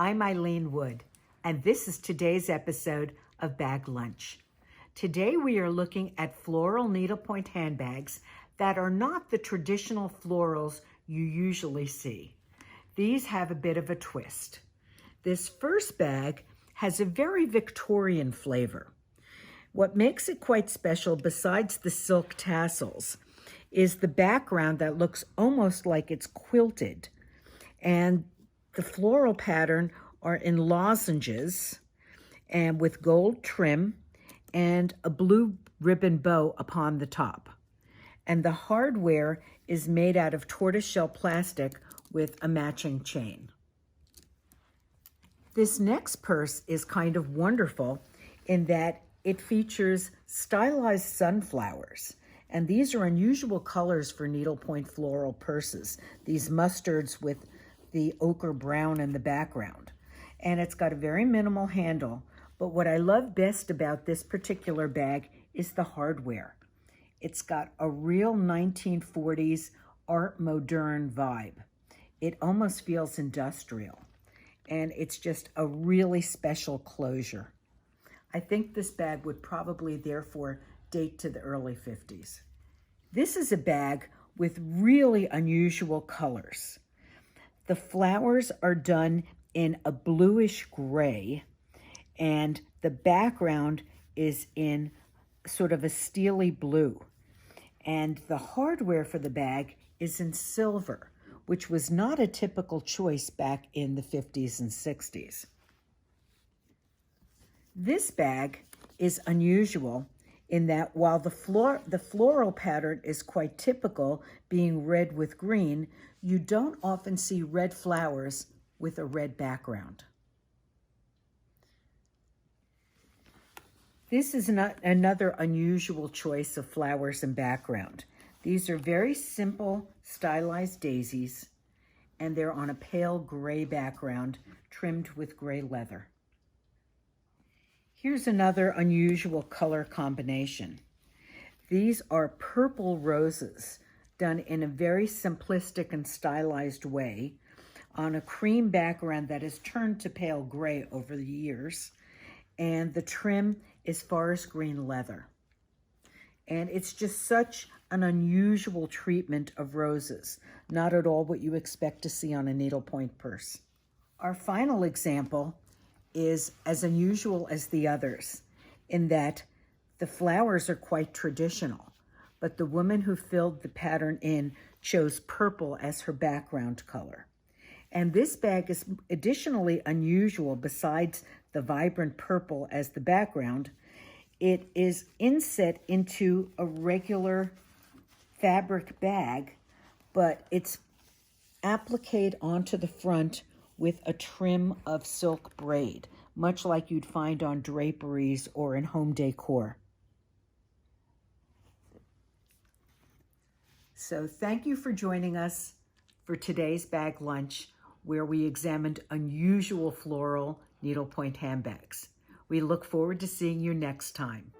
I'm Ilene Wood, and this is today's episode of Bag Lunch. Today we are looking at floral needlepoint handbags that are not the traditional florals you usually see. These have a bit of a twist. This first bag has a very Victorian flavor. What makes it quite special, besides the silk tassels, is the background that looks almost like it's quilted. And the floral pattern are in lozenges and with gold trim and a blue ribbon bow upon the top. And the hardware is made out of tortoiseshell plastic with a matching chain. This next purse is kind of wonderful in that it features stylized sunflowers. And these are unusual colors for needlepoint floral purses, these mustards with the ochre brown in the background. And it's got a very minimal handle, but what I love best about this particular bag is the hardware. It's got a real 1940s art moderne vibe. It almost feels industrial, and it's just a really special closure. I think this bag would probably therefore date to the early 50s. This is a bag with really unusual colors. The flowers are done in a bluish gray, and the background is in sort of a steely blue. And the hardware for the bag is in silver, which was not a typical choice back in the 50s and 60s. This bag is unusual in that while the floral pattern is quite typical, being red with green, you don't often see red flowers with a red background. This is another unusual choice of flowers and background. These are very simple stylized daisies, and they're on a pale gray background trimmed with gray leather. Here's another unusual color combination. These are purple roses done in a very simplistic and stylized way on a cream background that has turned to pale gray over the years. And the trim is forest green leather. And it's just such an unusual treatment of roses, not at all what you expect to see on a needlepoint purse. Our final example is as unusual as the others in that the flowers are quite traditional, but the woman who filled the pattern in chose purple as her background color. And this bag is additionally unusual. Besides the vibrant purple as the background, it is inset into a regular fabric bag, but it's appliqued onto the front with a trim of silk braid, much like you'd find on draperies or in home decor. So thank you for joining us for today's Bag Lunch, where we examined unusual floral needlepoint handbags. We look forward to seeing you next time.